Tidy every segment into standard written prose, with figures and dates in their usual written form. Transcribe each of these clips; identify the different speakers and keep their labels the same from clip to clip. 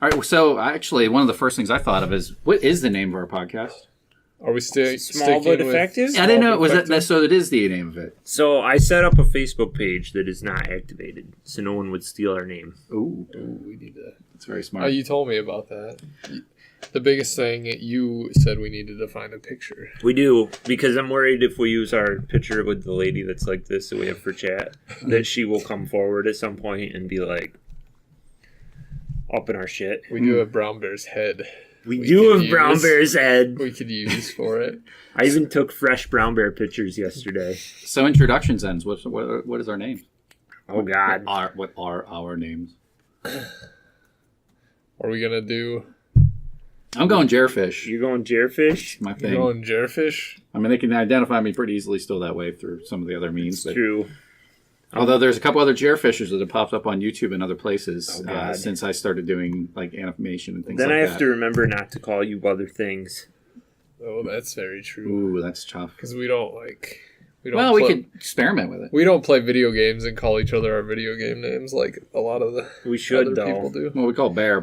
Speaker 1: All right, so actually, one of the first things I thought of is, what is the name of our podcast?
Speaker 2: Are we
Speaker 3: Small
Speaker 2: sticking
Speaker 3: but
Speaker 2: with...
Speaker 3: effective?
Speaker 1: I didn't know. Was that so? It is the name of it.
Speaker 3: So I set up a Facebook page that is not activated, so no one would steal our name.
Speaker 1: Ooh,
Speaker 2: we need that.
Speaker 1: that's very smart.
Speaker 2: You told me about that. The biggest thing, you said we needed to find a picture.
Speaker 3: We do, because I'm worried if we use our picture with the lady that's like this that we have for chat, that she will come forward at some point and be like, up in our shit.
Speaker 2: We do have Brown Bear's head.
Speaker 3: We do have Brown Bear's head.
Speaker 2: We could use for it.
Speaker 3: I even took fresh Brown Bear pictures yesterday.
Speaker 1: So introductions ends. What is our name?
Speaker 3: Oh God!
Speaker 1: What are our names?
Speaker 2: Are we gonna do?
Speaker 1: I'm going Jerfish.
Speaker 3: You're going Jerfish?
Speaker 1: My thing.
Speaker 2: You're going Jerfish?
Speaker 1: I mean, they can identify me pretty easily still that way through some of the other means.
Speaker 3: It's true.
Speaker 1: Although there's a couple other Jerfishers that have popped up on YouTube and other places since I started doing like animation and things like that.
Speaker 3: Then I have to remember not to call you other things.
Speaker 2: Oh, that's very true.
Speaker 1: Ooh, that's tough.
Speaker 2: Because we don't like... We
Speaker 1: could experiment with it.
Speaker 2: We don't play video games and call each other our video game names like a lot of the other people do.
Speaker 1: Well, we call Bear.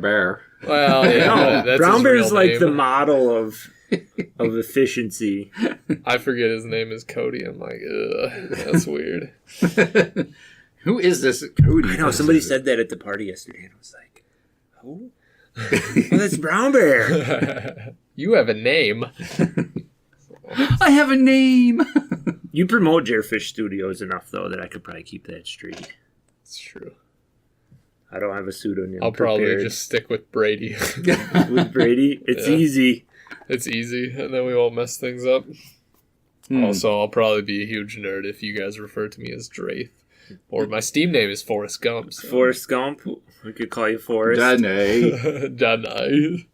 Speaker 2: Well, yeah, that's
Speaker 3: Brown
Speaker 2: his
Speaker 3: Bear
Speaker 2: real
Speaker 3: is like
Speaker 2: name.
Speaker 3: the model of efficiency.
Speaker 2: I forget his name is Cody. I'm like, ugh, that's weird.
Speaker 1: Who is this Cody?
Speaker 3: I know, somebody said that at the party yesterday, and I was like, who? Oh, that's Brown Bear.
Speaker 2: You have a name.
Speaker 1: I have a name.
Speaker 3: You promote Jerfish Studios enough, though, that I could probably keep that straight.
Speaker 2: It's true.
Speaker 3: I don't have a pseudonym.
Speaker 2: I'll probably just stick with Brady.
Speaker 3: With Brady? It's easy.
Speaker 2: It's easy, and then we won't mess things up. Also, I'll probably be a huge nerd if you guys refer to me as Drath. Or my Steam name is Forrest Gump. So.
Speaker 3: Forrest Gump? We could call you Forrest.
Speaker 2: Danai.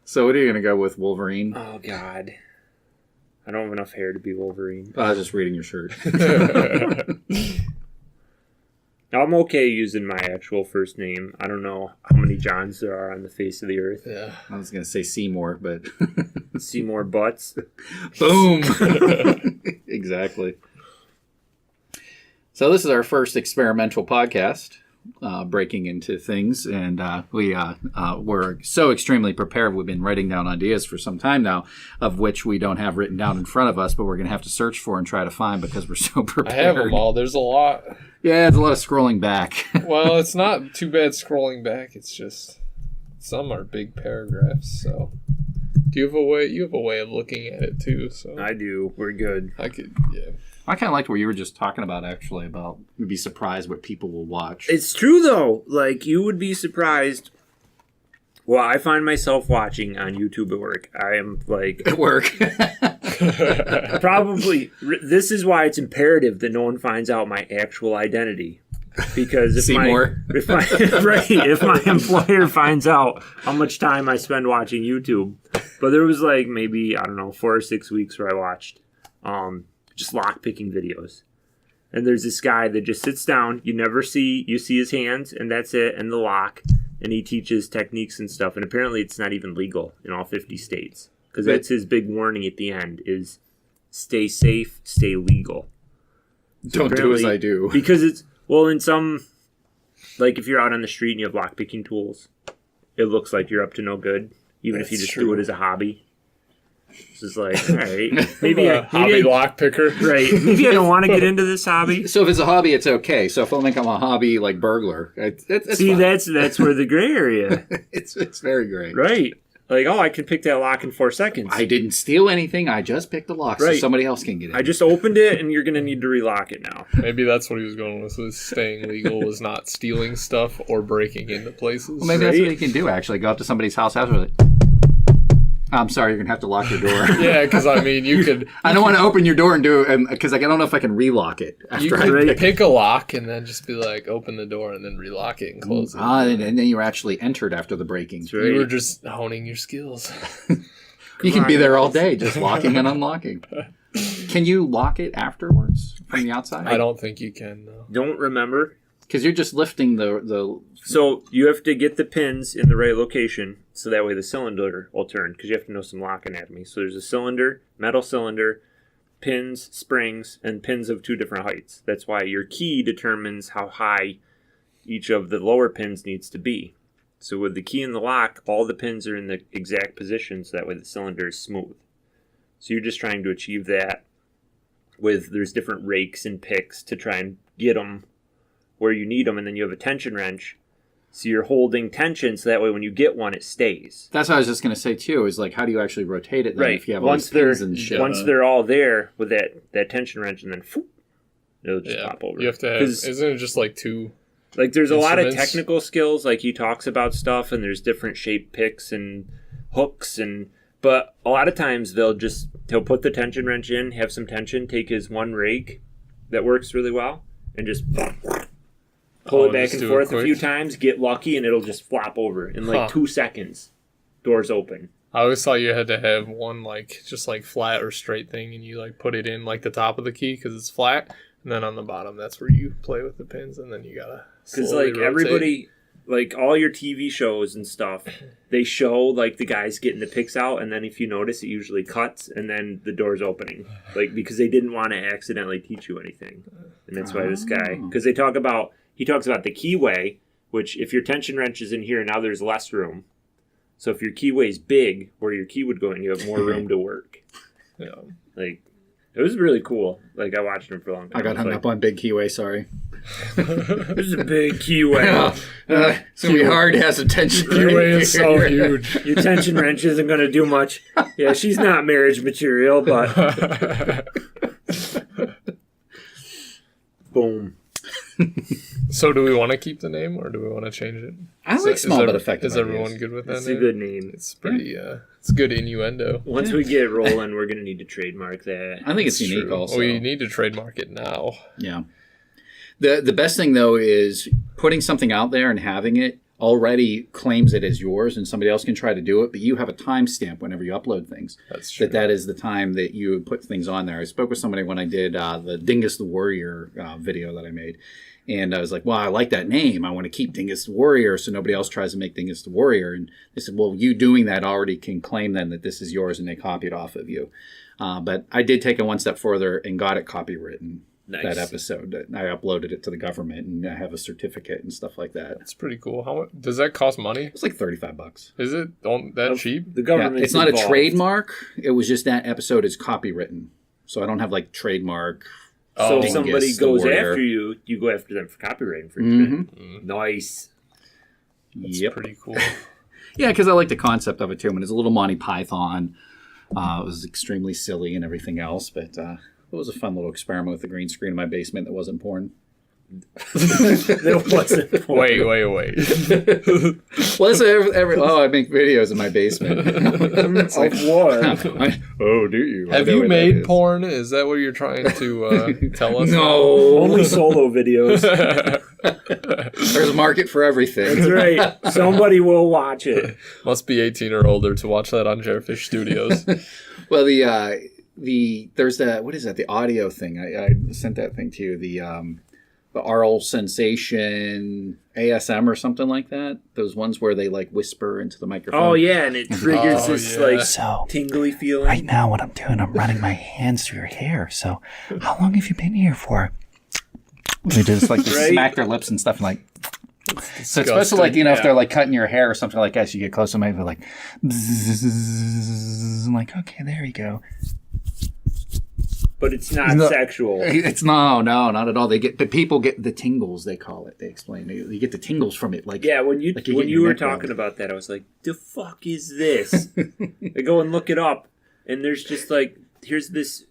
Speaker 1: So what are you going to go with, Wolverine?
Speaker 3: Oh, God. I don't have enough hair to be Wolverine.
Speaker 1: I was just reading your shirt.
Speaker 3: I'm okay using my actual first name. I don't know how many Johns there are on the face of the earth.
Speaker 2: Yeah.
Speaker 1: I was going to say Seymour, but...
Speaker 3: Seymour Butts.
Speaker 1: Boom! Exactly. So this is our first experimental podcast, breaking into things, and we're so extremely prepared. We've been writing down ideas for some time now, of which we don't have written down in front of us, but we're going to have to search for and try to find because we're so prepared.
Speaker 2: I have them all. There's a lot.
Speaker 1: Yeah, there's a lot of scrolling back.
Speaker 2: Well, it's not too bad scrolling back. It's just some are big paragraphs. So, do you have a way? You have a way of looking at it too. So
Speaker 3: I do. We're good.
Speaker 2: I could. Yeah.
Speaker 1: I kind of liked what you were just talking about, actually, about you'd be surprised what people will watch.
Speaker 3: It's true, though. Like, you would be surprised. Well, I find myself watching on YouTube at work. I am, like...
Speaker 1: At work.
Speaker 3: Probably... This is why it's imperative that no one finds out my actual identity. Because if if my employer finds out how much time I spend watching YouTube. But there was, like, maybe, I don't know, 4 or 6 weeks where I watched... just lock-picking videos. And there's this guy that just sits down. You see his hands, and that's it, and the lock. And he teaches techniques and stuff. And apparently it's not even legal in all 50 states. Because that's his big warning at the end is stay safe, stay legal. So
Speaker 1: don't do as I do.
Speaker 3: Because it's, well, in some, like if you're out on the street and you have lock-picking tools, it looks like you're up to no good. Even if you just do it as a hobby. It's just like, all right, maybe
Speaker 2: hobby lockpicker,
Speaker 3: right? Maybe I don't want to get into this hobby.
Speaker 1: So if it's a hobby, it's okay. So if I think I'm a hobby like burglar, that's
Speaker 3: see,
Speaker 1: fine.
Speaker 3: that's where the gray area.
Speaker 1: It's very gray,
Speaker 3: right? Like, oh, I can pick that lock in 4 seconds.
Speaker 1: I didn't steal anything. I just picked the lock, so somebody else can get it.
Speaker 3: I just opened it, and you're gonna need to relock it now.
Speaker 2: Maybe that's what he was going with. Was staying legal was not stealing stuff or breaking into places.
Speaker 1: Well, maybe that's what you can do. Actually, go up to somebody's house after. I'm sorry, you're going to have to lock your door.
Speaker 2: Yeah, because, I mean, you could...
Speaker 1: I don't want to open your door and do it, because I don't know if I can relock it.
Speaker 2: You could pick a lock and then just be like, open the door and then relock it and close it.
Speaker 1: And then you were actually entered after the breaking.
Speaker 2: You were just honing your skills.
Speaker 1: You can be there all day just locking and unlocking. Can you lock it afterwards from the outside?
Speaker 2: I don't think you can, no.
Speaker 3: Don't remember.
Speaker 1: Because you're just lifting the...
Speaker 3: So you have to get the pins in the right location, so that way the cylinder will turn, because you have to know some lock anatomy. So there's a cylinder, metal cylinder, pins, springs, and pins of 2 different heights. That's why your key determines how high each of the lower pins needs to be. So with the key in the lock, all the pins are in the exact position, so that way the cylinder is smooth. So you're just trying to achieve that there's different rakes and picks to try and get them where you need them, and then you have a tension wrench. So you're holding tension, so that way when you get one, it stays.
Speaker 1: That's what I was just going to say, too, is like, how do you actually rotate it then if you have all these pins and shit?
Speaker 3: Once they're all there with that tension wrench, and then it'll just pop over.
Speaker 2: You have to have, isn't it just like two
Speaker 3: Like, there's a lot of
Speaker 2: instruments?
Speaker 3: technical skills, like he talks about stuff, and there's different shape picks and hooks, but a lot of times he'll put the tension wrench in, have some tension, take his one rake that works really well, and just pull it back and forth a few times, get lucky, and it'll just flop over in like 2 seconds. Doors open.
Speaker 2: I always thought you had to have one just flat or straight thing, and you put it in the top of the key because it's flat, and then on the bottom that's where you play with the pins, and then you gotta
Speaker 3: because everybody, all your TV shows and stuff, they show the guys getting the picks out, and then if you notice, it usually cuts, and then the door's opening, because they didn't want to accidentally teach you anything, and that's why this guy, because he talks about the keyway, which if your tension wrench is in here, now there's less room. So if your keyway is big, where your key would go in, you have more room to work.
Speaker 2: Yeah.
Speaker 3: It was really cool. I watched him for a long time.
Speaker 1: I got hung up on big keyway, sorry.
Speaker 3: This is a big keyway.
Speaker 1: It's going to be hard to have some tension.
Speaker 2: Keyway is so huge.
Speaker 3: Your tension wrench isn't going to do much. Yeah, she's not marriage material, but... Boom.
Speaker 2: So do we want to keep the name, or do we want to change it?
Speaker 1: I like small but effective
Speaker 2: Is everyone good with that
Speaker 3: It's
Speaker 2: name?
Speaker 3: a good name.
Speaker 2: It's pretty, it's good innuendo.
Speaker 3: Once we get rolling, we're going to need to trademark that.
Speaker 1: I think it's unique
Speaker 2: True.
Speaker 1: also.
Speaker 2: We need to trademark it now.
Speaker 1: Yeah. The best thing, though, is putting something out there and having it already claims it as yours, and somebody else can try to do it, but you have a timestamp whenever you upload things.
Speaker 2: That's true.
Speaker 1: That is the time that you put things on there. I spoke with somebody when I did the Dingus the Warrior video that I made, and I was like, well, I like that name. I want to keep Dingus the Warrior so nobody else tries to make Dingus the Warrior. And they said, well, you doing that already can claim then that this is yours, and they copied off of you. But I did take it one step further and got it copywritten. Nice. That episode. I uploaded it to the government, and I have a certificate and stuff like that.
Speaker 2: That's pretty cool. How much does that cost money?
Speaker 1: It's like $35.
Speaker 2: Is it that cheap?
Speaker 3: The government.
Speaker 1: It's not a trademark. It was just that episode is copywritten, so I don't have trademark.
Speaker 3: So if somebody goes after you, you go after them for copyright infringement. Mm-hmm. Nice.
Speaker 2: That's pretty cool.
Speaker 1: Yeah, because I like the concept of it too. And it's a little Monty Python. It was extremely silly and everything else, but. It was a fun little experiment with the green screen in my basement that wasn't porn.
Speaker 3: That wasn't porn.
Speaker 2: Wait.
Speaker 1: Well, I make videos in my basement.
Speaker 3: It's like what?
Speaker 1: Oh, do you?
Speaker 2: Have you made porn? Is that what you're trying to tell us?
Speaker 1: No.
Speaker 3: Only solo videos.
Speaker 1: There's a market for everything.
Speaker 3: That's right. Somebody will watch it.
Speaker 2: Must be 18 or older to watch that on Jarefish Studios.
Speaker 1: Well, there's that, what is that, the audio thing, I sent that thing to you, the oral sensation ASM or something like that, those ones where they whisper into the microphone.
Speaker 3: Oh yeah, and it triggers this tingly feeling.
Speaker 4: Right now what I'm doing, I'm running my hands through your hair. So how long have you been here for? They just smack their lips and stuff so it's especially if they're cutting your hair or something like that, so you get close to maybe bzzz, I'm like, okay, there you go.
Speaker 3: But it's not sexual.
Speaker 1: It's not at all. People get the tingles, they call it. They explain. You get the tingles from it. When
Speaker 3: you were talking about that, I was like, the fuck is this? I go and look it up, and there's just here's this,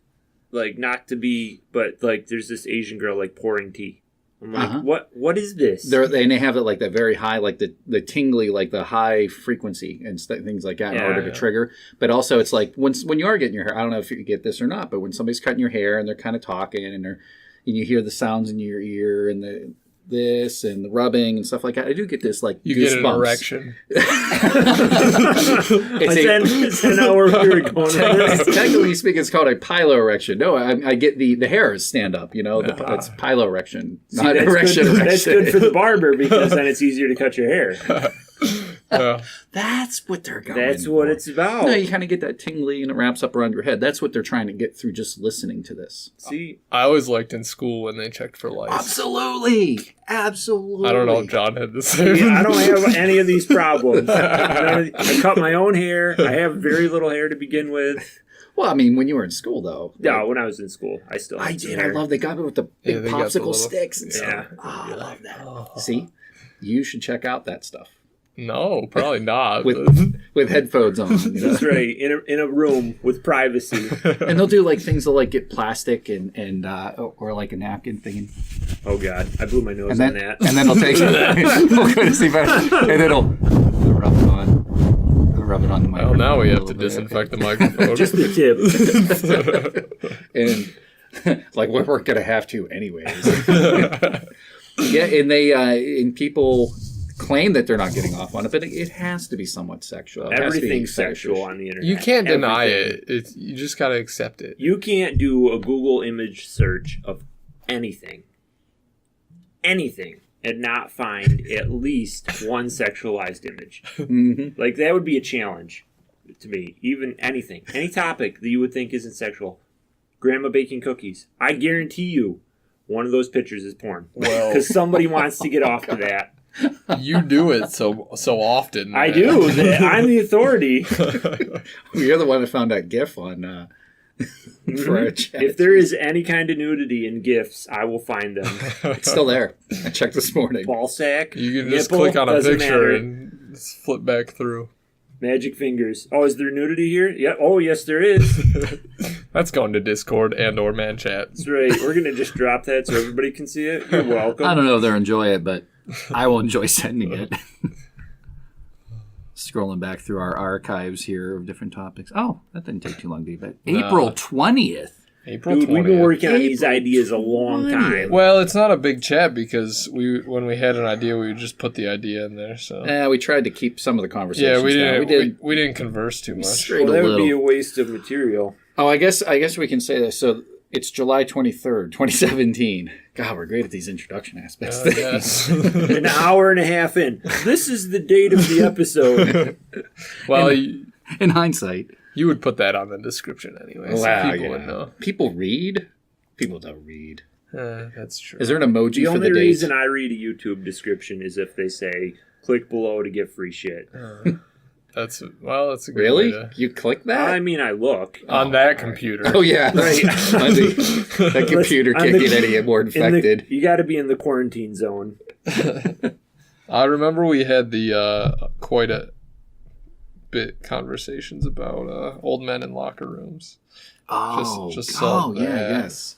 Speaker 3: not to be, but there's this Asian girl pouring tea. I'm like, what is this?
Speaker 1: They have it that very high, the tingly, the high frequency and things like that in order to trigger. But also it's when you are getting your hair, I don't know if you get this or not, but when somebody's cutting your hair and they're kind of talking and you hear the sounds in your ear and this and the rubbing and stuff like that, I do get this
Speaker 2: you
Speaker 1: goosebumps.
Speaker 2: Get an erection.
Speaker 3: Is that how we're going?
Speaker 1: Technically speaking, it's called a piloerection. No, I get the hairs stand up. It's piloerection, not erection.
Speaker 3: That's good for the barber because then it's easier to cut your hair.
Speaker 1: That's what they're going
Speaker 3: That's what it's about.
Speaker 1: No, you kind of get that tingly and it wraps up around your head. That's what they're trying to get through just listening to this.
Speaker 3: See,
Speaker 2: I always liked in school when they checked for lice.
Speaker 1: Absolutely. Absolutely.
Speaker 2: I don't know if John had the same.
Speaker 3: I don't have any of these problems. I cut my own hair. I have very little hair to begin with.
Speaker 1: Well, I mean, when you were in school, though.
Speaker 3: Yeah, when I was in school, I still had some
Speaker 1: did.
Speaker 3: hair.
Speaker 1: I love they got me with the big
Speaker 2: they got the
Speaker 1: popsicle
Speaker 2: little-
Speaker 1: sticks and stuff.
Speaker 3: Yeah.
Speaker 1: Oh, I love that. See? You should check out that stuff.
Speaker 2: No, probably not.
Speaker 1: With headphones on. You know?
Speaker 3: That's right. In a room with privacy.
Speaker 1: And they'll do like things they'll like get plastic and or like a napkin thing.
Speaker 3: Oh God, I blew my nose
Speaker 1: And then,
Speaker 3: on that.
Speaker 1: and then they'll take and it'll rub it on. Rub it on the microphone.
Speaker 2: Well, now we have to disinfect the microphone.
Speaker 3: Just the tip.
Speaker 1: And like we're going to have to anyways. Yeah, and and people claim that they're not getting off on it, but it has to be somewhat sexual. It has to be
Speaker 3: Everything's sexual
Speaker 1: fetish.
Speaker 3: on the internet.
Speaker 2: You can't deny
Speaker 3: Everything.
Speaker 2: it. You just gotta accept it.
Speaker 3: You can't do a Google image search of anything, and not find at least one sexualized image.
Speaker 1: Mm-hmm.
Speaker 3: Like, that would be a challenge to me. Even anything, any topic that you would think isn't sexual. Grandma baking cookies. I guarantee you, one of those pictures is porn.
Speaker 2: Well,
Speaker 3: Because somebody wants to get off to that.
Speaker 2: you do it so often. Man.
Speaker 3: I do. I'm the authority.
Speaker 1: You're the one that found that GIF on for our chat.
Speaker 3: If there is any kind of nudity in GIFs, I will find them.
Speaker 1: It's still there. I checked this morning.
Speaker 3: Ball sack.
Speaker 2: You can just
Speaker 3: nipple,
Speaker 2: click on a
Speaker 3: doesn't
Speaker 2: picture
Speaker 3: matter.
Speaker 2: and just flip back through.
Speaker 3: Magic fingers. Oh, is there nudity here? Yeah. Oh, yes, there is.
Speaker 2: That's going to Discord and/or Man Chat.
Speaker 3: That's right. We're gonna just drop that so everybody can see it. You're welcome.
Speaker 1: I don't know if they'll enjoy it, but I will enjoy sending it. Scrolling back through our archives here of different topics. Oh, that didn't take too long, did it? April 20th.
Speaker 2: April
Speaker 3: Dude,
Speaker 2: 20th.
Speaker 3: we've been working on these
Speaker 1: April
Speaker 3: ideas a long
Speaker 1: 20th.
Speaker 3: time.
Speaker 2: Well, it's not a big chat because when we had an idea, we would just put the idea in there. So
Speaker 1: We tried to keep some of the conversations.
Speaker 2: yeah, we
Speaker 1: down.
Speaker 2: didn't. We didn't converse too much.
Speaker 1: strayed
Speaker 3: Well,
Speaker 1: a
Speaker 3: that would
Speaker 1: little.
Speaker 3: be a waste of material.
Speaker 1: Oh, I guess we can say this. So it's July 23rd, 2017. God, we're great at these introduction aspects.
Speaker 2: Yes.
Speaker 3: An hour and a half in. This is the date of the episode.
Speaker 2: Well,
Speaker 1: In hindsight.
Speaker 2: you would put that on the description anyway, so
Speaker 1: Wow,
Speaker 2: people
Speaker 1: yeah.
Speaker 2: would know.
Speaker 1: People read? People don't read.
Speaker 2: That's true.
Speaker 1: Is there an emoji
Speaker 3: The
Speaker 1: for
Speaker 3: only
Speaker 1: the date?
Speaker 3: reason I read a YouTube description is if they say, click below to get free shit.
Speaker 2: That's a good
Speaker 1: Really?
Speaker 2: way to-
Speaker 1: You click that?
Speaker 3: I mean, I look.
Speaker 2: on that computer.
Speaker 1: Oh, yeah. That computer
Speaker 3: On
Speaker 1: can't
Speaker 3: the-
Speaker 1: get any more infected.
Speaker 3: You got to be in the quarantine zone.
Speaker 2: I remember we had the quite a bit conversations about old men in locker rooms. just saw that.
Speaker 1: Yes.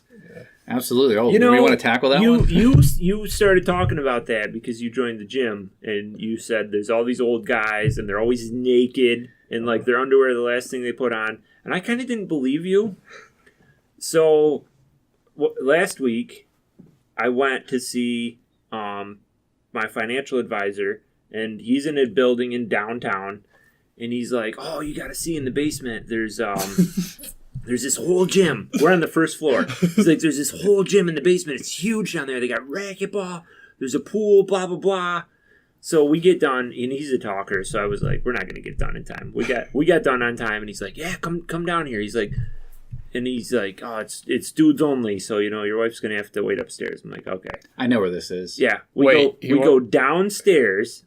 Speaker 1: Absolutely. Oh,
Speaker 3: You know,
Speaker 1: we want to tackle that one?
Speaker 3: You started talking about that because you joined the gym and you said there's all these old guys and they're always naked and like their underwear the last thing they put on, and I kind of didn't believe you. So last week I went to see my financial advisor, and he's in a building in downtown, and he's like, "Oh, you got to see in the basement. There's this whole gym. We're on the first floor. He's like, there's this whole gym in the basement. It's huge down there. They got racquetball. There's a pool, blah, blah, blah." So we get done, and he's a talker, so I was like, we're not going to get done in time. We got done on time, and he's like, "Yeah, come down here." He's like, "Oh, it's dudes only, so, your wife's going to have to wait upstairs." I'm like, "Okay."
Speaker 1: I know where this is.
Speaker 3: Yeah,
Speaker 2: Wait,
Speaker 3: we go downstairs.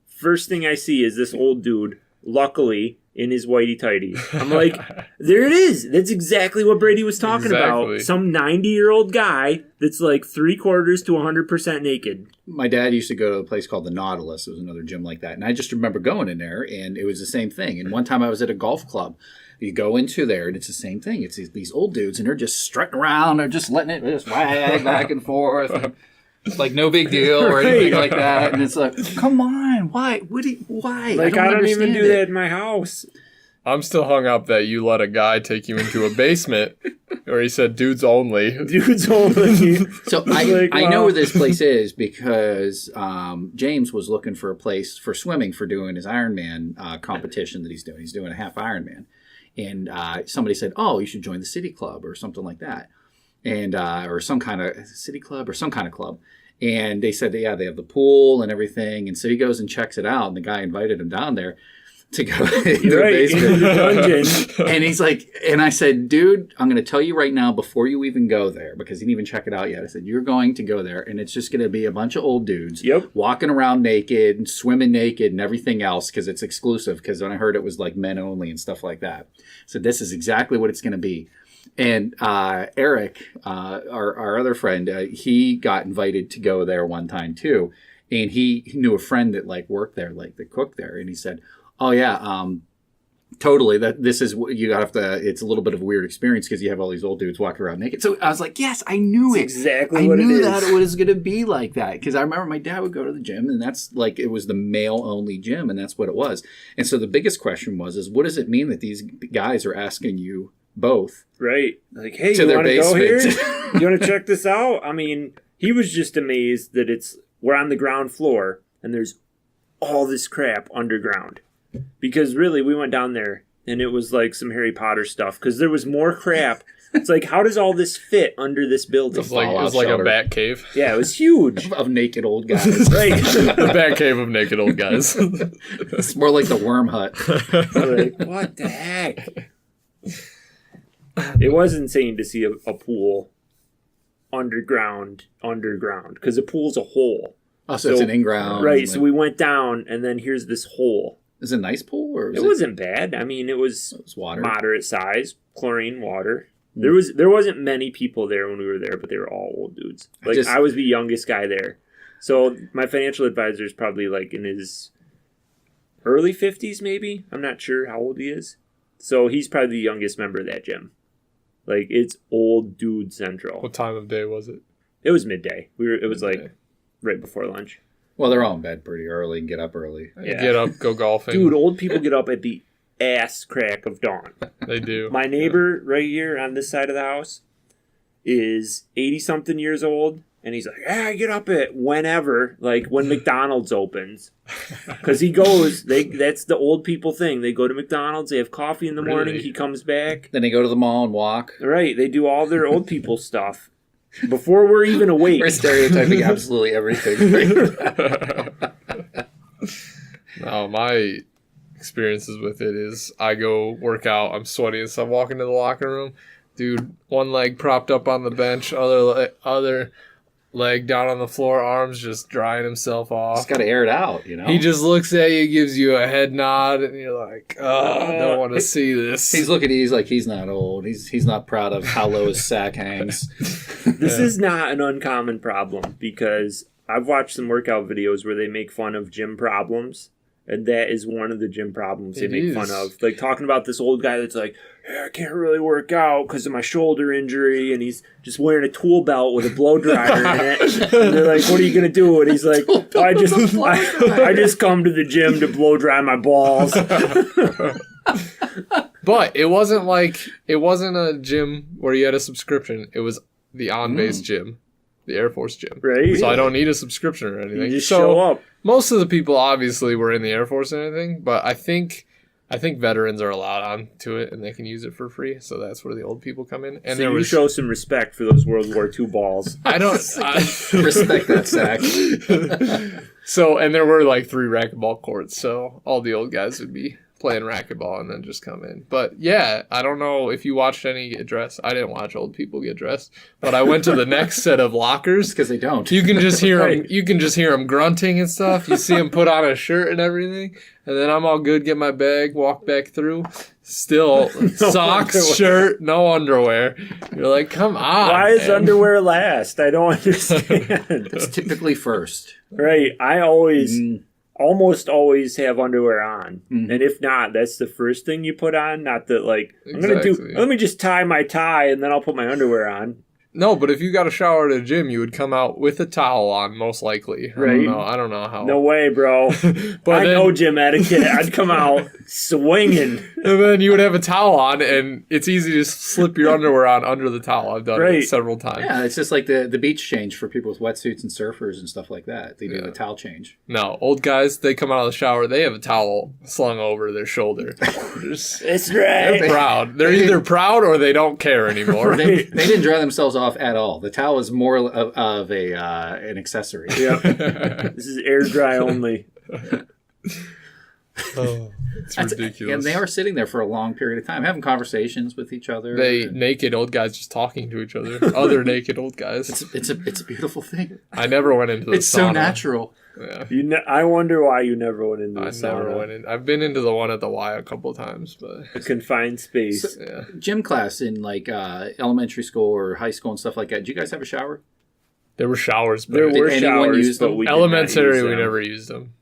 Speaker 3: First thing I see is this old dude, luckily, in his whitey tighty. I'm like, there it is. That's exactly what Brady was talking about.
Speaker 2: Exactly.
Speaker 3: Some 90-year-old guy that's like 3/4 to 100% naked.
Speaker 1: My dad used to go to a place called the Nautilus. It was another gym like that. And I just remember going in there, and it was the same thing. And one time I was at a golf club. You go into there, and it's the same thing. It's these old dudes, and they're just strutting around. They're just letting it just wag back and forth. And it's like no big deal or anything like that. And it's like, come on, why? Why?
Speaker 3: Like, I don't even
Speaker 1: understand
Speaker 3: do
Speaker 1: it.
Speaker 3: that in my house.
Speaker 2: I'm still hung up that you let a guy take you into a basement, or he said dudes only.
Speaker 3: Dudes only.
Speaker 1: So I know where this place is because James was looking for a place for swimming for doing his Ironman competition that he's doing. He's doing a half Ironman. And somebody said, "Oh, you should join the City Club or something like that." And or some kind of City Club or some kind of club. And they said, yeah, they have the pool and everything. And so he goes and checks it out. And the guy invited him down there to go into the basement.
Speaker 3: Into the dungeon.
Speaker 1: And he's like, and I said, dude, I'm going to tell you right now before you even go there, because he didn't even check it out yet. I said, you're going to go there, and it's just going to be a bunch of old dudes walking around naked, swimming naked, and everything else, because it's exclusive. Because when I heard it was like men only and stuff like that. So this is exactly what it's going to be. And Eric, our other friend, he got invited to go there one time too. And he knew a friend that like worked there, like the cook there. And he said, oh yeah, totally. That this is what you have to. It's a little bit of a weird experience because you have all these old dudes walking around naked. So I was like, yes, I knew it.
Speaker 3: Exactly what it is.
Speaker 1: I knew that it was going to be like that because I remember my dad would go to the gym, and that's like it was the male only gym, and that's what it was. And so the biggest question was, what does it mean that these guys are asking you both?
Speaker 3: Right, like, hey, you want to go here? You want to check this out? I mean, he was just amazed that we're on the ground floor, and there's all this crap underground. Because really, we went down there, and it was like some Harry Potter stuff. Because there was more crap. It's like, how does all this fit under this building?
Speaker 2: It was like a bat cave.
Speaker 3: Yeah, it was huge.
Speaker 1: Of naked old guys.
Speaker 3: Right.
Speaker 2: The bat cave of naked old guys.
Speaker 1: It's more like the worm hut.
Speaker 3: Like, what the heck? It was insane to see a pool underground. Because a pool's a hole.
Speaker 1: Oh, so it's an in-ground.
Speaker 3: Right, like, so we went down, and then here's this hole.
Speaker 1: Is it a nice pool? Or
Speaker 3: it wasn't bad. I mean, it was
Speaker 1: water.
Speaker 3: Moderate size, chlorine water. There wasn't many people there when we were there, but they were all old dudes. Like, I was the youngest guy there. So my financial advisor is probably like in his early 50s, maybe. I'm not sure how old he is. So he's probably the youngest member of that gym. Like, it's old dude central.
Speaker 2: What time of day was it?
Speaker 3: It was midday. It was like right before lunch.
Speaker 1: Well, they're all in bed pretty early and get up early.
Speaker 2: Yeah. Get up, go golfing.
Speaker 3: Dude, old people get up at the ass crack of dawn.
Speaker 2: They do.
Speaker 3: My neighbor right here on this side of the house is 80-something years old, and he's like, I get up at whenever, like when McDonald's opens. Because he goes, that's the old people thing. They go to McDonald's, they have coffee in the morning, he comes back.
Speaker 1: Then they go to the mall and walk.
Speaker 3: Right, they do all their old people stuff. Before we're even awake.
Speaker 1: We're stereotyping absolutely everything.
Speaker 2: No, my experiences with it is I go work out, I'm sweaty and stuff, walk into the locker room. Dude, one leg propped up on the bench, other leg down on the floor, arms just drying himself off.
Speaker 1: He's got to air it out, you know?
Speaker 2: He just looks at you, gives you a head nod, and you're like, I don't want to see this.
Speaker 1: He's looking at you, he's like, he's not old. He's not proud of how low his sack hangs.
Speaker 3: This is not an uncommon problem because I've watched some workout videos where they make fun of gym problems. And that is one of the gym problems they make fun of. Like, talking about this old guy that's like, I can't really work out because of my shoulder injury. And he's just wearing a tool belt with a blow dryer in it. And they're like, what are you going to do? And he's like, I just come to the gym to blow dry my balls.
Speaker 2: But it wasn't a gym where you had a subscription. It was the on-base gym. The Air Force gym.
Speaker 3: Right.
Speaker 2: So I don't need a subscription or anything.
Speaker 3: You just show up.
Speaker 2: Most of the people obviously were in the Air Force and everything, but I think veterans are allowed on to it and they can use it for free. So that's where the old people come in. And
Speaker 3: so you show some respect for those World War II balls.
Speaker 2: I don't
Speaker 1: respect that sack.
Speaker 2: So, and there were like 3 racquetball courts. So all the old guys would be playing racquetball and then just come in. But yeah, I don't know if you watched any get dressed. I didn't watch old people get dressed, but I went to the next set of lockers
Speaker 1: because they don't.
Speaker 2: You can just hear them. You can just hear them grunting and stuff. You see them put on a shirt and everything, and then I'm all good. Get my bag, walk back through. Still socks, underwear. Shirt, no underwear. You're like, come on.
Speaker 3: Why is underwear last? I don't understand.
Speaker 1: It's typically first.
Speaker 3: Right. I almost always have underwear on. Mm-hmm. And if not, that's the first thing you put on. Not that, like, let me just tie my tie and then I'll put my underwear on.
Speaker 2: No, but if you got a shower at a gym, you would come out with a towel on, most likely.
Speaker 3: Right.
Speaker 2: I don't know how.
Speaker 3: No way, bro. But I know gym etiquette. I'd come out swinging.
Speaker 2: And then you would have a towel on, and it's easy to slip your underwear on under the towel. I've done it several times.
Speaker 1: Yeah, it's just like the beach change for people with wetsuits and surfers and stuff like that. They do the towel change.
Speaker 2: No, old guys, they come out of the shower, they have a towel slung over their shoulder.
Speaker 3: That's right.
Speaker 2: They're proud. They're either proud or they don't care anymore.
Speaker 1: They didn't dry themselves off off at all. The towel is more of an accessory.
Speaker 3: Yep. This is air dry only.
Speaker 2: Oh, it's ridiculous.
Speaker 1: And they are sitting there for a long period of time, having conversations with each other.
Speaker 2: Naked old guys just talking to each other. Other naked old guys.
Speaker 1: It's a beautiful thing.
Speaker 2: I never went into the sauna.
Speaker 1: It's so natural.
Speaker 2: Yeah.
Speaker 3: I wonder why you never went into the sauna.
Speaker 2: Never went in. I've been into the one at the Y a couple of times, but
Speaker 3: a confined space.
Speaker 1: Gym class in like elementary school or high school and stuff like that. Did you guys have a shower?
Speaker 2: There were showers, but
Speaker 3: there were showers, but we
Speaker 2: elementary we never used them.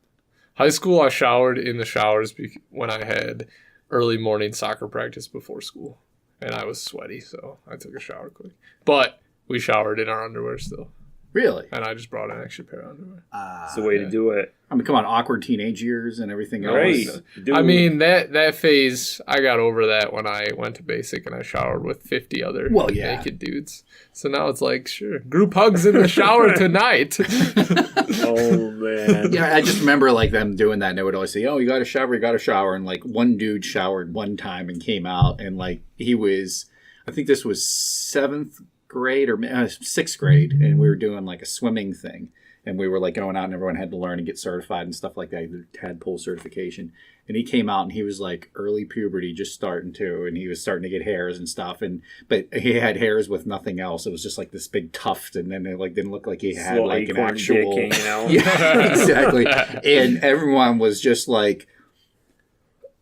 Speaker 2: High school, I showered in the showers when I had early morning soccer practice before school, and I was sweaty, so I took a shower quick. But we showered in our underwear still.
Speaker 1: Really?
Speaker 2: And I just brought an extra pair of underwear.
Speaker 3: It's the way to do it.
Speaker 1: I mean, come on, awkward teenage years and everything else.
Speaker 3: Right.
Speaker 2: I mean, that phase, I got over that when I went to basic and I showered with 50 other naked dudes. So now it's like, sure, group hugs in the shower tonight.
Speaker 3: Oh, man.
Speaker 1: Yeah, I just remember like them doing that, and they would always say, oh, you got a shower. And like one dude showered one time and came out, and like he was, I think this was 7th grade or 6th grade, and we were doing like a swimming thing, and we were like going out and everyone had to learn and get certified and stuff like that, the tadpole certification. And he came out and he was like early puberty, just starting to, and he was starting to get hairs and stuff, but he had hairs with nothing else. It was just like this big tuft, and then it like didn't look like he had like an actual
Speaker 3: dick hanging out.
Speaker 1: Yeah, exactly. And everyone was just like,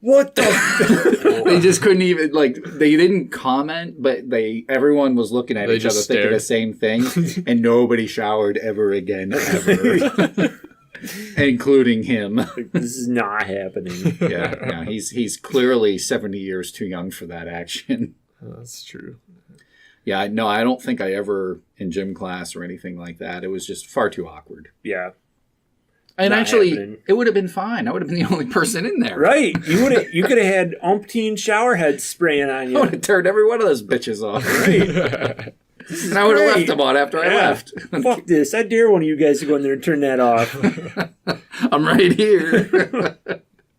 Speaker 1: what the they just couldn't even, like, they didn't comment, but everyone was looking at each other thinking the same thing, and nobody showered ever again, ever. Including him.
Speaker 3: This is not happening.
Speaker 1: Yeah, he's clearly 70 years too young for that action.
Speaker 2: That's true.
Speaker 1: Yeah, no, I don't think I ever in gym class or anything like that. It was just far too awkward.
Speaker 3: Yeah.
Speaker 1: And actually, it would have been fine. I would have been the only person in there.
Speaker 3: Right. You could have had umpteen shower heads spraying on you.
Speaker 1: I would have turned every one of those bitches off. Right. And I would have left them on after I left.
Speaker 3: Fuck this. I dare one of you guys to go in there and turn that off.
Speaker 1: I'm right here.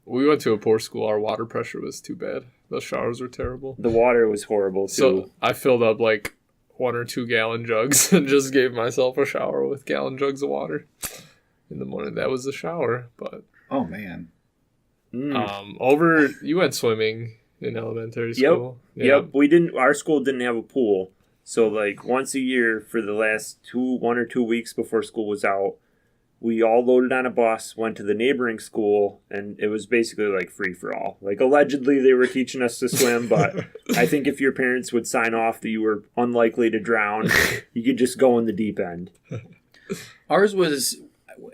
Speaker 2: We went to a poor school. Our water pressure was too bad. Those showers were terrible.
Speaker 3: The water was horrible, too.
Speaker 2: So I filled up like 1 or 2 gallon jugs and just gave myself a shower with gallon jugs of water. In the morning, that was the shower. But
Speaker 1: oh man,
Speaker 2: you went swimming in elementary school.
Speaker 3: Yep. We didn't. Our school didn't have a pool, so like once a year for the last 1 or 2 weeks before school was out, we all loaded on a bus, went to the neighboring school, and it was basically like free for all. Like allegedly they were teaching us to swim, but I think if your parents would sign off that you were unlikely to drown, you could just go in the deep end.
Speaker 1: Ours was.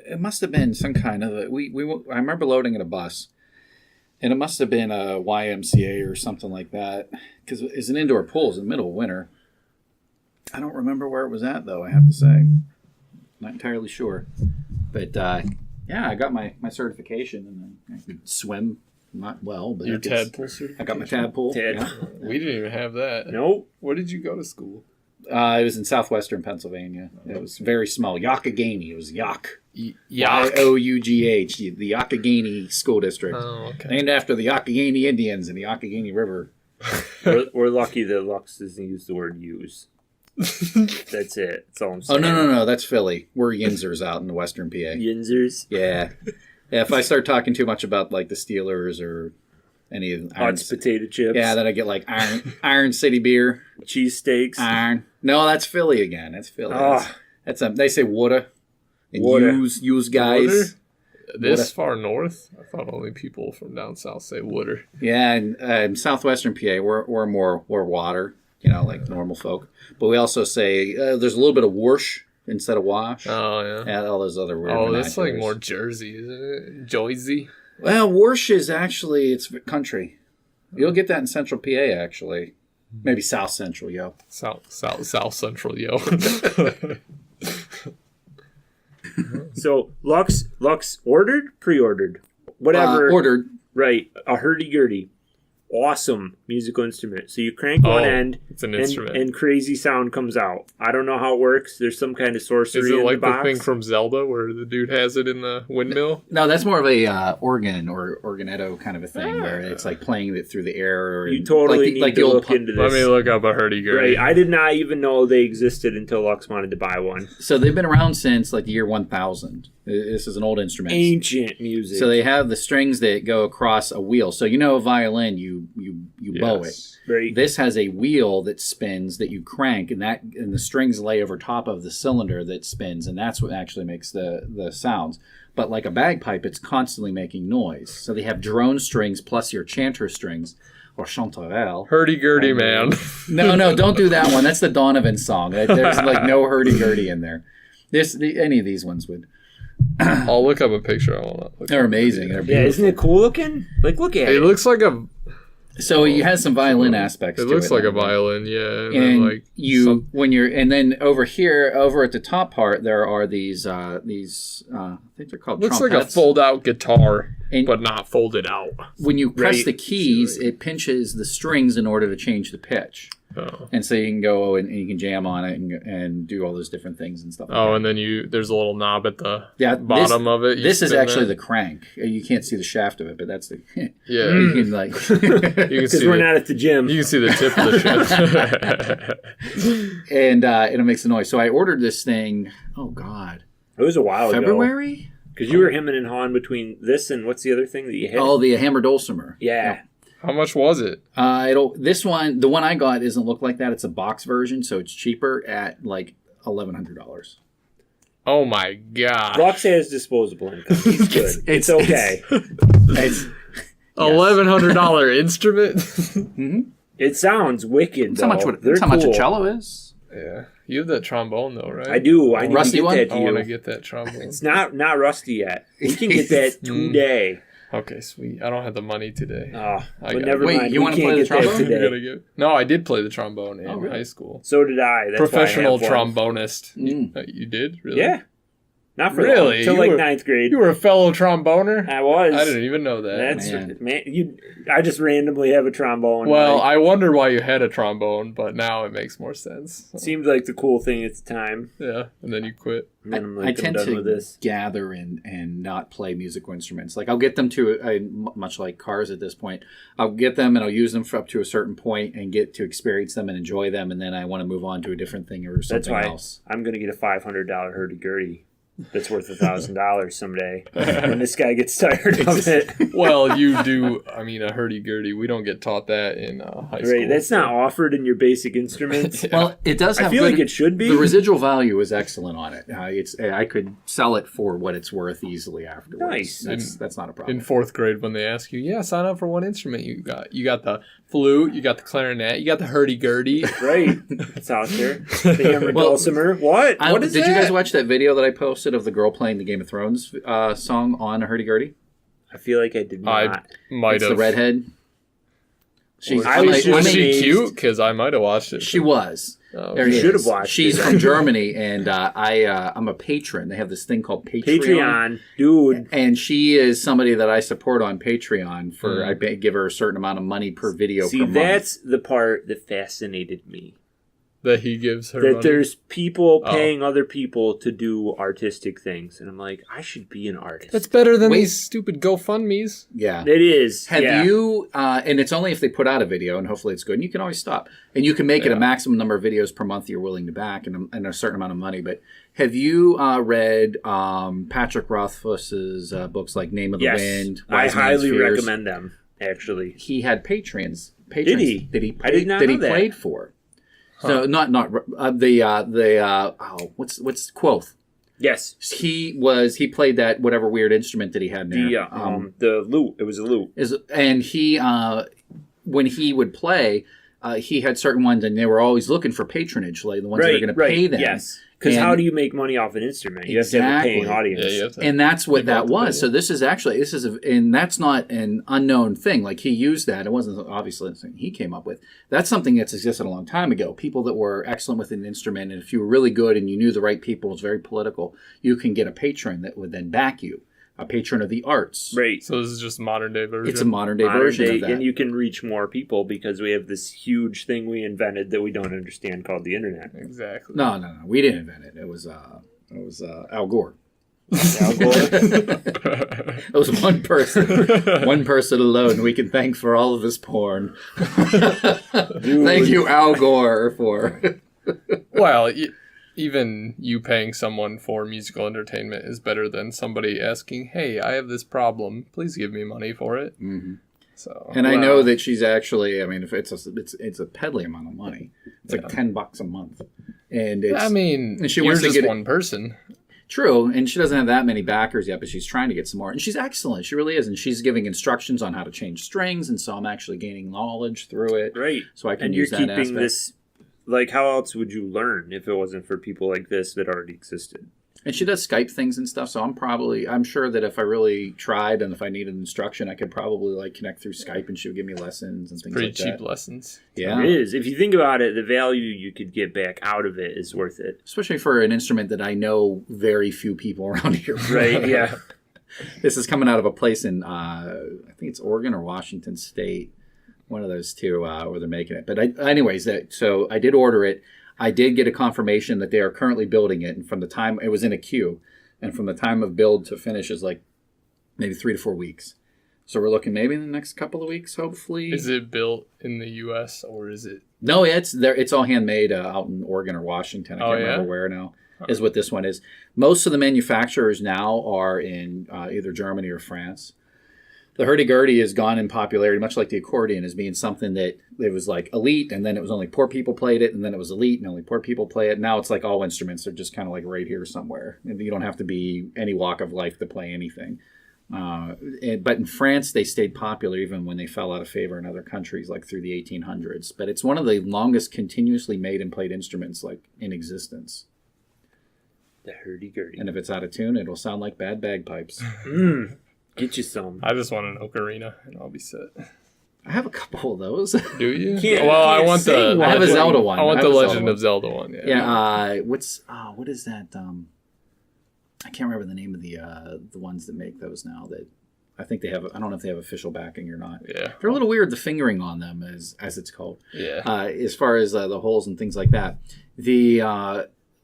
Speaker 1: It must have been some kind of I remember loading at a bus, and it must have been a YMCA or something like that, because it's an indoor pool. It's in the middle of winter. I don't remember where it was at, though, I have to say. Not entirely sure. But, yeah, I got my certification, and then I could swim. Not well, but
Speaker 2: your tadpole certification?
Speaker 1: I got my tadpole.
Speaker 3: Yeah.
Speaker 2: We didn't even have that.
Speaker 3: Nope.
Speaker 2: Where did you go to school?
Speaker 1: It was in southwestern Pennsylvania. It was very small. Youghiogheny. It was Yough. Youghh. The Youghiogheny School District.
Speaker 2: Oh, okay.
Speaker 1: Named after the Youghiogheny Indians and the Youghiogheny River.
Speaker 3: We're lucky that Lux doesn't use the word use. That's it. That's all I'm saying.
Speaker 1: Oh, no. That's Philly. We're Yinzers out in the western PA.
Speaker 3: Yinzers?
Speaker 1: Yeah. If I start talking too much about, like, the Steelers or any of the
Speaker 3: Hot's potato chips.
Speaker 1: Yeah, then I get, like, Iron City beer.
Speaker 3: Cheesesteaks.
Speaker 1: Iron. No, that's Philly again. That's Philly.
Speaker 3: Oh.
Speaker 1: They say woulda. And
Speaker 3: Woulda.
Speaker 1: use guys.
Speaker 2: This far north? I thought only people from down south say wooder.
Speaker 1: Yeah, and southwestern PA, we're water, like normal folk. But we also say there's a little bit of whoosh instead of wash.
Speaker 2: Oh, yeah.
Speaker 1: And all those other weird
Speaker 2: that's like more Jersey, isn't it? Jersey?
Speaker 1: Well, whoosh is actually, it's country. You'll get that in central PA, actually. Maybe south central, yo.
Speaker 2: South central, yo.
Speaker 3: So, Lux ordered? Pre-ordered? Whatever.
Speaker 1: Ordered.
Speaker 3: Right. A HurdyGurdy. awesome musical instrument. So you crank one end,
Speaker 2: it's an instrument,
Speaker 3: and crazy sound comes out. I don't know how it works. There's some kind of sorcery.
Speaker 2: Is it
Speaker 3: in
Speaker 2: like
Speaker 3: the box.
Speaker 2: thing from Zelda where the dude has it in the windmill?
Speaker 1: No, that's more of a organ or organetto kind of a thing where it's like playing it through the air.
Speaker 3: You totally need to look into this.
Speaker 2: Let me look up a HurdyGurdy.
Speaker 3: Right, I did not even know they existed until Lux wanted to buy one.
Speaker 1: So they've been around since like the year 1000. This is an old instrument.
Speaker 3: Ancient music.
Speaker 1: So they have the strings that go across a wheel. So a violin, you bow it.
Speaker 3: Right.
Speaker 1: This has a wheel that spins that you crank, and the strings lay over top of the cylinder that spins, and that's what actually makes the sounds. But like a bagpipe, it's constantly making noise. So they have drone strings plus your chanter strings or chanterelle.
Speaker 2: HurdyGurdy, man.
Speaker 1: No, don't do that one. That's the Donovan song. There's like no HurdyGurdy in there. Any of these ones would.
Speaker 2: I'll look up a picture. I want to.
Speaker 1: They're amazing. They're
Speaker 3: yeah, isn't it cool looking? Like, look at it.
Speaker 2: It looks like a.
Speaker 1: So it has some violin aspects.
Speaker 2: It looks like a violin, yeah.
Speaker 1: And
Speaker 2: like
Speaker 1: and then over here, over at the top part, there are these. I think they're called.
Speaker 2: Looks
Speaker 1: trumpets.
Speaker 2: like a fold-out guitar,
Speaker 1: And
Speaker 2: but not folded out.
Speaker 1: when you press the keys, it pinches the strings in order to change the pitch.
Speaker 2: Oh.
Speaker 1: And so you can go and you can jam on it and do all those different things and stuff.
Speaker 2: And then there's a little knob at the bottom of it.
Speaker 1: This is actually the crank. You can't see the shaft of it, but that's the
Speaker 2: yeah.
Speaker 1: You can like
Speaker 3: because we're not at the gym.
Speaker 2: You can see the tip of the ship.
Speaker 1: and it makes the noise. So I ordered this thing. Oh God,
Speaker 3: it was a while ago.
Speaker 1: February.
Speaker 3: Because you were hemming and hawing between this and what's the other thing that you had?
Speaker 1: Oh, the hammer dulcimer.
Speaker 3: Yeah.
Speaker 2: How much was it?
Speaker 1: The one I got doesn't look like that. It's a box version, so it's cheaper at like $1,100.
Speaker 2: Oh my God!
Speaker 3: Lux has disposable income. He's good. it's okay.
Speaker 1: It's
Speaker 2: $1,100 instrument.
Speaker 1: Mm-hmm.
Speaker 3: It sounds wicked.
Speaker 1: That's how much a cello is.
Speaker 2: Yeah, you have that trombone though, right?
Speaker 3: I do. I need
Speaker 1: rusty
Speaker 3: to get
Speaker 1: one.
Speaker 3: that to
Speaker 2: I
Speaker 3: you.
Speaker 2: want to get that trombone.
Speaker 3: It's not rusty yet. We can get that today.
Speaker 2: Okay, sweet. I don't have the money today.
Speaker 3: But never mind.
Speaker 1: You want to play the trombone?
Speaker 3: Today.
Speaker 2: No, I did play the trombone in high school.
Speaker 3: So did I. That's
Speaker 2: Professional
Speaker 3: why I have one.
Speaker 2: trombonist. You did? Really?
Speaker 3: Yeah. Not for
Speaker 2: really?
Speaker 3: long. Until like ninth grade.
Speaker 2: You were a fellow tromboner?
Speaker 3: I was.
Speaker 2: I didn't even know that.
Speaker 3: That's I just randomly have a trombone.
Speaker 2: Well, I wonder why you had a trombone, but now it makes more sense.
Speaker 3: Seemed like the cool thing at the time.
Speaker 2: Yeah, and then you quit.
Speaker 3: And then I'm like,
Speaker 1: I
Speaker 3: I'm
Speaker 1: tend
Speaker 3: done with
Speaker 1: to
Speaker 3: this.
Speaker 1: gather and not play musical instruments. Like I'll get them to much like cars at this point. I'll get them and I'll use them for up to a certain point and get to experience them and enjoy them, and then I want to move on to a different thing or something else.
Speaker 3: I'm going to get a $500 HurdyGurdy that's worth $1,000 someday when this guy gets tired of it.
Speaker 2: Well, you do. I mean, a HurdyGurdy. We don't get taught that in high school.
Speaker 3: Right, that's not offered in your basic instruments.
Speaker 1: Yeah. Well, it does have.
Speaker 3: I feel like it should be.
Speaker 1: The residual value is excellent on it. I could sell it for what it's worth easily afterwards.
Speaker 3: Nice.
Speaker 1: That's not a problem.
Speaker 2: In fourth grade, when they ask you, sign up for what instrument you got the flute, you got the clarinet, you got the HurdyGurdy.
Speaker 3: Right, it's out there. The hammer dulcimer. What? What is that?
Speaker 1: Did you guys watch that video that I posted of the girl playing the Game of Thrones song on a HurdyGurdy?
Speaker 3: I feel like I did not.
Speaker 2: I might
Speaker 1: It's
Speaker 2: have.
Speaker 1: the redhead.
Speaker 2: Was she cute? Because I might have watched it.
Speaker 1: She was.
Speaker 2: Oh,
Speaker 1: There
Speaker 3: You
Speaker 1: it
Speaker 3: should
Speaker 1: is.
Speaker 3: have watched
Speaker 1: She's
Speaker 3: it.
Speaker 1: from Germany, and I'm a patron. They have this thing called
Speaker 3: Patreon, dude.
Speaker 1: And she is somebody that I support on Patreon for. I give her a certain amount of money per video per month.
Speaker 3: That's the part that fascinated me.
Speaker 2: That he gives her
Speaker 3: That
Speaker 2: money.
Speaker 3: there's people paying other people to do artistic things. And I'm like, I should be an artist.
Speaker 2: That's better than these stupid GoFundMes.
Speaker 1: Yeah.
Speaker 3: It is.
Speaker 1: Have you, and it's only if they put out a video, and hopefully it's good, and you can always stop. And you can make it a maximum number of videos per month you're willing to back and a certain amount of money. But have you read Patrick Rothfuss's books like Name of the Wind?
Speaker 3: I
Speaker 1: Wise Man's
Speaker 3: highly
Speaker 1: Fears?
Speaker 3: recommend them, actually.
Speaker 1: He had patrons.
Speaker 3: Did he? I did not know that.
Speaker 1: Played for. So not what's Quoth?
Speaker 3: Yes.
Speaker 1: He played that whatever weird instrument that he had there.
Speaker 3: The lute. It was a lute.
Speaker 1: And he when he would play, he had certain ones, and they were always looking for patronage, like the ones that are going to pay them.
Speaker 3: Yes. Because how do you make money off an instrument? You have to have a paying audience.
Speaker 2: Yeah, you have to
Speaker 1: and that's what that was. So this is and that's not an unknown thing. Like he used that. It wasn't obviously something he came up with. That's something that's existed a long time ago. People that were excellent with an instrument, and if you were really good and you knew the right people, it was very political, you can get a patron that would then back you. a patron of the arts.
Speaker 3: Right.
Speaker 2: So this is just modern day version.
Speaker 1: It's a modern day version of that.
Speaker 3: And you can reach more people because we have this huge thing we invented that we don't understand called the internet.
Speaker 2: Exactly.
Speaker 1: No. We didn't invent it. It was Al Gore.
Speaker 3: Al Gore.
Speaker 1: It was one person alone we can thank for all of his porn. Thank you, Al Gore, for...
Speaker 2: Well, even you paying someone for musical entertainment is better than somebody asking, hey, I have this problem. Please give me money for it.
Speaker 1: Mm-hmm.
Speaker 2: So,
Speaker 1: and I know that she's actually, I mean, if it's a peddling amount of money. It's like $10 a month. And it's, and
Speaker 2: she wants to get one person.
Speaker 1: True, and she doesn't have that many backers yet, but she's trying to get some more. And she's excellent. She really is. And she's giving instructions on how to change strings, and so I'm actually gaining knowledge through it.
Speaker 3: Right.
Speaker 1: So I can use that aspect. And you're keeping this,
Speaker 3: like, how else would you learn if it wasn't for people like this that already existed?
Speaker 1: And she does Skype things and stuff, so I'm sure that if I really tried and if I needed instruction, I could probably, like, connect through Skype and she would give me lessons and things like that.
Speaker 2: Pretty cheap lessons.
Speaker 1: Yeah.
Speaker 3: It is. If you think about it, the value you could get back out of it is worth it.
Speaker 1: Especially for an instrument that I know very few people around here.
Speaker 3: Right, yeah.
Speaker 1: This is coming out of a place in, I think it's Oregon or Washington State. One of those two where they're making it. But so I did order it. I did get a confirmation that they are currently building it. And from the time it was in a queue, and from the time of build to finish is like maybe 3 to 4 weeks. So we're looking maybe in the next couple of weeks, hopefully.
Speaker 2: Is it built in the U.S. or is it?
Speaker 1: No, it's there. It's all handmade out in Oregon or Washington. I can't remember where now. Is what this one is. Most of the manufacturers now are in either Germany or France. The HurdyGurdy has gone in popularity, much like the accordion, as being something that it was like elite, and then it was only poor people played it, and then it was elite, and only poor people play it. Now it's like all instruments are just kind of like right here somewhere. And you don't have to be any walk of life to play anything. But in France, they stayed popular even when they fell out of favor in other countries, like through the 1800s. But it's one of the longest continuously made and played instruments like in existence.
Speaker 3: The HurdyGurdy.
Speaker 1: And if it's out of tune, it'll sound like bad bagpipes.
Speaker 3: Get you some.
Speaker 2: I just want an ocarina, and I'll be set.
Speaker 1: I have a couple of those.
Speaker 2: Do you?
Speaker 1: I have a Zelda one.
Speaker 2: I want the Legend of Zelda one.
Speaker 1: Yeah. What is that? I can't remember the name of the ones that make those now. That I think they have. I don't know if they have official backing or not.
Speaker 2: Yeah.
Speaker 1: They're a little weird. The fingering on them, as it's called.
Speaker 2: Yeah.
Speaker 1: As far as the holes and things like that.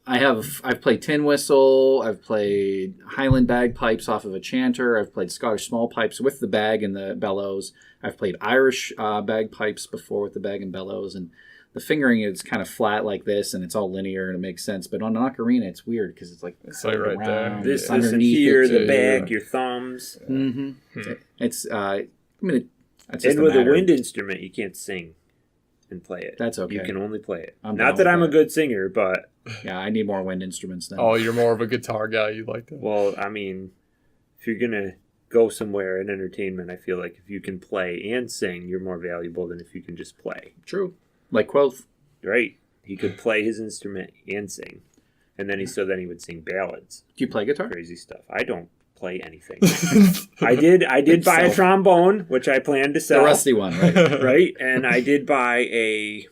Speaker 1: I've played tin whistle, I've played Highland bagpipes off of a chanter, I've played Scottish small pipes with the bag and the bellows, I've played Irish bagpipes before with the bag and bellows, and the fingering is kind of flat like this, and it's all linear and it makes sense, but on an ocarina it's weird because it's like
Speaker 2: right there.
Speaker 3: This and here, the back, your thumbs.
Speaker 1: Mm-hmm. It's that's just
Speaker 3: and with a wind instrument you can't sing and play it.
Speaker 1: That's okay.
Speaker 3: You can only play it.
Speaker 1: Not
Speaker 3: that I'm a good singer, but...
Speaker 1: Yeah, I need more wind instruments then.
Speaker 2: Oh, you're more of a guitar guy. You like that?
Speaker 3: Well, I mean, if you're going to go somewhere in entertainment, I feel like if you can play and sing, you're more valuable than if you can just play.
Speaker 1: True. Like Quoth.
Speaker 3: Right. He could play his instrument and sing. And then he would sing ballads.
Speaker 1: Do you play guitar?
Speaker 3: Crazy stuff. I don't play anything. I did buy a trombone, which I planned to sell.
Speaker 1: The rusty one, right?
Speaker 3: Right. And I did buy a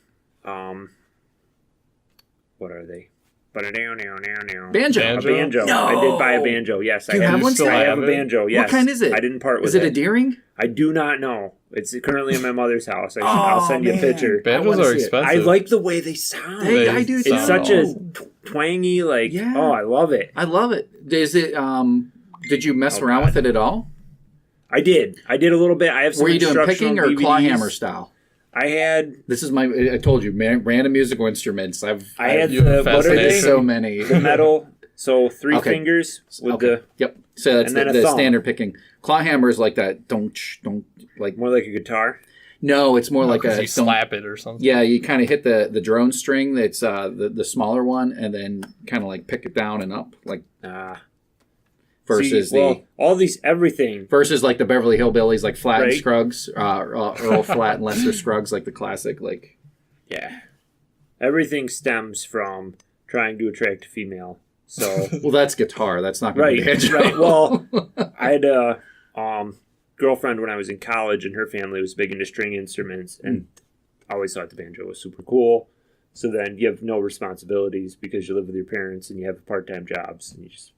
Speaker 3: what are they?
Speaker 1: Banjo.
Speaker 3: A banjo.
Speaker 1: No.
Speaker 3: I did buy a banjo. Yes,
Speaker 1: I have one.
Speaker 3: I have a banjo. Yes.
Speaker 1: What kind is it?
Speaker 3: I didn't part with
Speaker 1: it. Is it a D-ring?
Speaker 3: I do not know. It's currently in my mother's house. I'll send you a picture.
Speaker 2: Banjos are expensive.
Speaker 3: I like the way they sound.
Speaker 1: I do too.
Speaker 3: It's such a twangy, oh, I love it.
Speaker 1: I love it. Is it? Did you mess around with it at all?
Speaker 3: I did. I did a little bit. I have some.
Speaker 1: Were you doing picking or claw hammer style?
Speaker 3: I had.
Speaker 1: This is I told you, random musical instruments.
Speaker 3: I had what are they?
Speaker 1: So many.
Speaker 3: The metal. So 3 fingers with the.
Speaker 1: Yep. So that's the standard picking. Claw hammer is like that. Don't like
Speaker 3: more like a guitar.
Speaker 1: No, it's more like
Speaker 2: you slap it or something.
Speaker 1: Yeah, you kind of hit the drone string. That's the smaller one, and then kind of like pick it down and up like. Versus everything. Versus like the Beverly Hillbillies, like Flat and Scruggs, Earl Flat and Lester Scruggs, like the classic, like.
Speaker 3: Yeah, everything stems from trying to attract a female. So.
Speaker 1: Well, that's guitar. That's not going to be banjo.
Speaker 3: Right. Well, I had a girlfriend when I was in college, and her family was big into string instruments, and I always thought the banjo was super cool. So then you have no responsibilities because you live with your parents and you have part-time jobs, and you just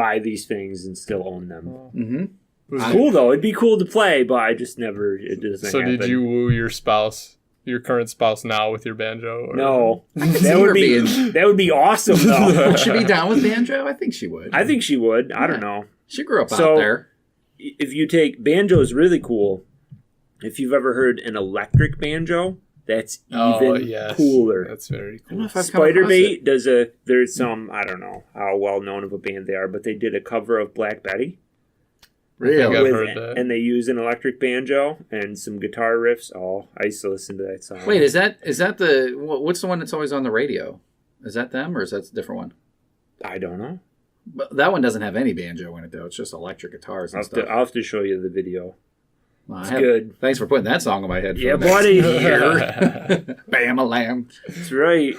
Speaker 3: buy these things and still own them.
Speaker 1: Mm-hmm.
Speaker 3: It was cool though. It'd be cool to play, but I just never. It doesn't.
Speaker 2: So
Speaker 3: happen.
Speaker 2: did you woo your spouse, your current spouse, now with your banjo? Or?
Speaker 3: No, that would be awesome though.
Speaker 1: Would she be down with banjo? I think she would.
Speaker 3: I think she would. I don't know.
Speaker 1: She grew up out there.
Speaker 3: If you take banjo is really cool. If you've ever heard an electric banjo, that's even cooler.
Speaker 2: That's very cool.
Speaker 3: Spiderbait does there's some, I don't know how well known of a band they are, but they did a cover of Black Betty.
Speaker 2: Really? I've heard that.
Speaker 3: And they use an electric banjo and some guitar riffs. Oh, I used to listen to that song.
Speaker 1: Wait, is that what's the one that's always on the radio? Is that them or is that a different one?
Speaker 3: I don't know.
Speaker 1: But that one doesn't have any banjo in it though. It's just electric guitars and stuff.
Speaker 3: I'll have to show you the video.
Speaker 1: Well,
Speaker 3: it's good.
Speaker 1: Thanks for putting that song in my head.
Speaker 3: Yeah, buddy.
Speaker 1: Bam-a-lamb.
Speaker 3: That's right.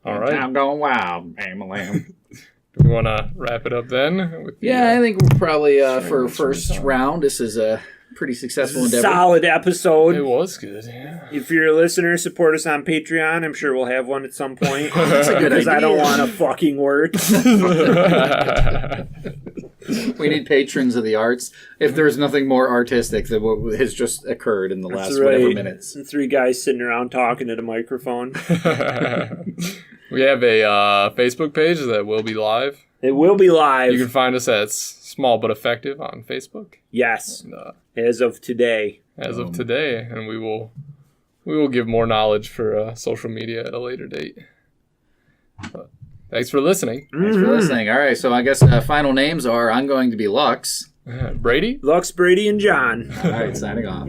Speaker 2: All right.
Speaker 1: I'm going wild. Bam-a-lamb.
Speaker 2: Do we want to wrap it up then?
Speaker 1: I think we're probably, for first round, this is a pretty successful endeavor.
Speaker 3: Solid episode.
Speaker 2: It was good, yeah.
Speaker 3: If you're a listener, support us on Patreon. I'm sure we'll have one at some point.
Speaker 1: That's a good idea.
Speaker 3: Because I don't want to fucking work.
Speaker 1: We need patrons of the arts. If there's nothing more artistic than what has just occurred in the last whatever minutes.
Speaker 3: And 3 guys sitting around talking at a microphone.
Speaker 2: We have a Facebook page that will be live.
Speaker 3: It will be live.
Speaker 2: You can find us at Small But Effective on Facebook.
Speaker 3: Yes.
Speaker 2: And,
Speaker 3: as of today.
Speaker 2: Of today. And we will give more knowledge for social media at a later date. But thanks for listening.
Speaker 1: Thanks for listening. All right, so I guess final names are I'm going to be Lux.
Speaker 2: Brady?
Speaker 3: Lux, Brady, and John.
Speaker 1: All right, signing off.